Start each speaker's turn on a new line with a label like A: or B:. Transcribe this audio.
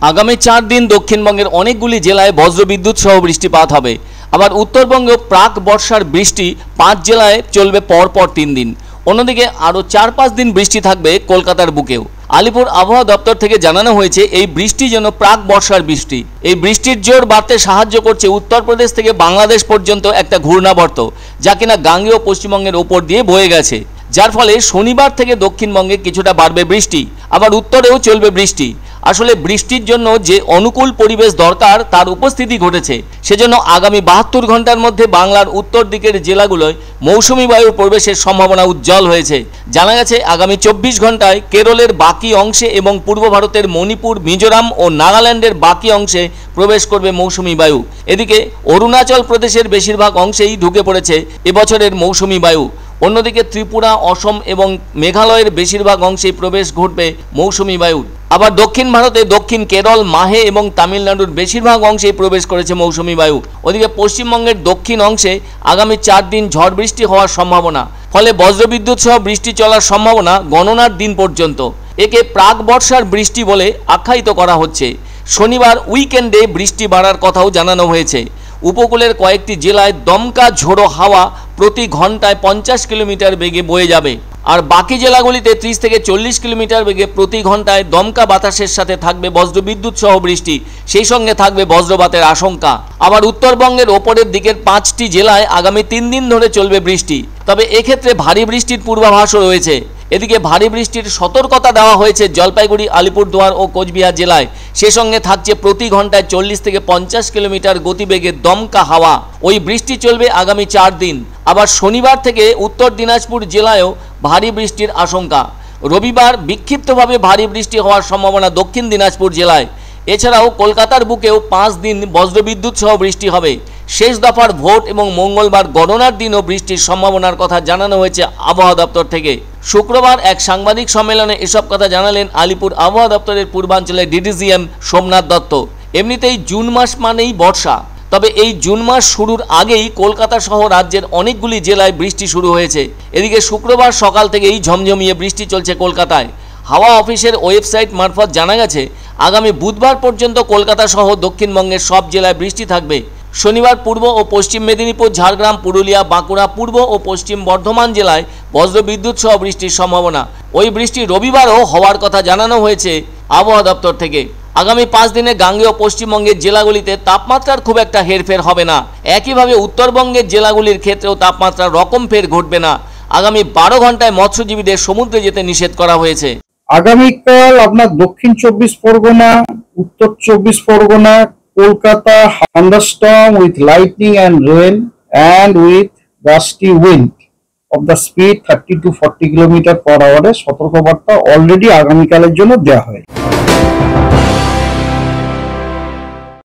A: আগামী 4 দিন দক্ষিণবঙ্গের অনেকগুলি জেলায় বজ্রবিদ্যুৎ সহ বৃষ্টিপাত হবে। আবার উত্তরবঙ্গেও প্রাক বর্ষার বৃষ্টি 5 জেলায় চলবে পরপর 3 দিন। অন্যদিকে আরও 4-5 দিন বৃষ্টি থাকবে কলকাতার বুকেও। আলিপুর আবহাওয়া দপ্তর থেকে জানানো হয়েছে এই বৃষ্টি যেন প্রাক বর্ষার বৃষ্টি। এই বৃষ্টির জোর বাড়তে সাহায্য করছে উত্তরপ্রদেশ থেকে বাংলাদেশ পর্যন্ত একটা ঘূর্ণাবর্ত, যা কিনা গাঙ্গেয় পশ্চিমবঙ্গের ওপর দিয়ে বয়ে গেছে, যার ফলে শনিবার থেকে দক্ষিণবঙ্গে কিছুটা বাড়বে বৃষ্টি, আবার উত্তরেও চলবে বৃষ্টি। আসলে বৃষ্টির জন্য যে অনুকূল পরিবেশ দরকার তার উপস্থিতি ঘটেছে, সেজন্য আগামী 72 ঘন্টার মধ্যে বাংলার উত্তর দিকের জেলাগুলোয় মৌসুমি বায়ুর প্রবেশের সম্ভাবনা উজ্জ্বল হয়েছে। জানা গেছে আগামী 24 ঘন্টায় কেরলের বাকি অংশে এবং পূর্ব ভারতের মণিপুর, মিজোরাম ও নাগাল্যান্ডের বাকি অংশে প্রবেশ করবে মৌসুমি বায়ু। এদিকে অরুণাচল প্রদেশের বেশিরভাগ অংশেই ঢুকে পড়েছে এবছরের মৌসুমি বায়ু। অন্যদিকে ত্রিপুরা, অসম এবং মেঘালয়ের বেশিরভাগ অংশেই প্রবেশ ঘটবে মৌসুমি বায়ুর। আবার দক্ষিণ ভারতে দক্ষিণ কেরল, মাহে এবং তামিলনাড়ুর বেশিরভাগ অংশেই প্রবেশ করেছে মৌসুমি বায়ু। ওদিকে পশ্চিমবঙ্গের দক্ষিণ অংশে আগামী 4 দিন ঝড় বৃষ্টি হওয়ার সম্ভাবনা, ফলে বজ্রবিদ্যুৎ সহ বৃষ্টি চলার সম্ভাবনা গণনার দিন পর্যন্ত। একে প্রাক বর্ষার বৃষ্টি বলে আখ্যায়িত করা হচ্ছে। শনিবার উইকেন্ডে বৃষ্টি বাড়ার কথাও জানানো হয়েছে। উপকূলের কয়েকটি জেলায় দমকা ঝোড়ো হাওয়া প্রতি ঘন্টায় 50 কিলোমিটার বেগে বয়ে যাবে, আর বাকি জেলাগুলিতে 30 থেকে 40 কিলোমিটার বেগে প্রতি ঘন্টায় দমকা বাতাসের সাথে থাকবে বজ্রবিদ্যুৎ সহ বৃষ্টি, সেই সঙ্গে থাকবে বজ্রপাতের আশঙ্কা। আবার উত্তরবঙ্গের ওপরের দিকের 5টি জেলায় আগামী 3 দিন ধরে চলবে বৃষ্টি, তবে এক্ষেত্রে ভারী বৃষ্টির পূর্বাভাসও রয়েছে। এদিকে ভারী বৃষ্টির সতর্কতা দেওয়া হয়েছে জলপাইগুড়ি, আলিপুরদুয়ার ও কোচবিহার জেলায়। সে সঙ্গে থাকছে প্রতি ঘন্টায় 40 থেকে 50 কিলোমিটার গতিবেগে দমকা হাওয়া। ওই বৃষ্টি চলবে আগামী 4 দিন। আবার শনিবার থেকে উত্তর দিনাজপুর জেলায়ও ভারী বৃষ্টির আশঙ্কা। রবিবার বিক্ষিপ্তভাবে ভারী বৃষ্টি হওয়ার সম্ভাবনা দক্ষিণ দিনাজপুর জেলায়। এছাড়াও কলকাতার বুকেও 5 দিন বজ্রবিদ্যুৎ সহ বৃষ্টি হবে। শেষ দফার ভোট এবং মঙ্গলবার গণনার দিনও বৃষ্টির সম্ভাবনার কথা জানানো হয়েছে আবহাওয়া দপ্তর থেকে। শুক্রবার এক সাংবাদিক সম্মেলনে এসব কথা জানালেন আলিপুর আবহাওয়া দপ্তরের পূর্বাঞ্চলের ডিডিজিএম সোমনাথ দত্ত। এমনিতেই জুন মাস মানেই বর্ষা, তবে এই জুন মাস শুরুর আগেই কলকাতা সহ রাজ্যের অনেকগুলি জেলায় বৃষ্টি শুরু হয়েছে। এদিকে শুক্রবার সকাল থেকেই ঝমঝমিয়ে বৃষ্টি চলছে কলকাতায়। হাওয়া অফিসের ওয়েবসাইট মারফত জানা গেছে আগামী বুধবার পর্যন্ত কলকাতা সহ দক্ষিণবঙ্গের সব জেলায় বৃষ্টি থাকবে। শনিবার পূর্ব ও পশ্চিম মেদিনীপুর, ঝাড়গ্রাম, পুরুলিয়া, বাঁকুড়া, পূর্ব ও পশ্চিম বর্ধমান জেলায় বজ্রবিদ্যুৎ সহ বৃষ্টির সম্ভাবনা। ওই বৃষ্টি রবিবারও হওয়ার কথা জানানো হয়েছে আবহাওয়া দপ্তর থেকে। আগামী 5 দিনে গাঙ্গেয় পশ্চিমবঙ্গের জেলাগুলিতে তাপমাত্রার খুব একটা হেরফের হবে না। একইভাবে উত্তরবঙ্গের জেলাগুলির ক্ষেত্রেও তাপমাত্রার রকম ফের ঘটবে না। আগামী 12 ঘন্টায় মৎস্যজীবীদের সমুদ্রে যেতে নিষেধ করা হয়েছে।
B: আগামীকাল আপনার দক্ষিণ 24 পরগনা, উত্তর 24 Pargana, Kolkata thunderstorm with lightning and rain and with gusty wind of the speed 30 to 40 km/h সতর্কবার্তা অলরেডি আগামীকালের জন্য দেওয়া হয়।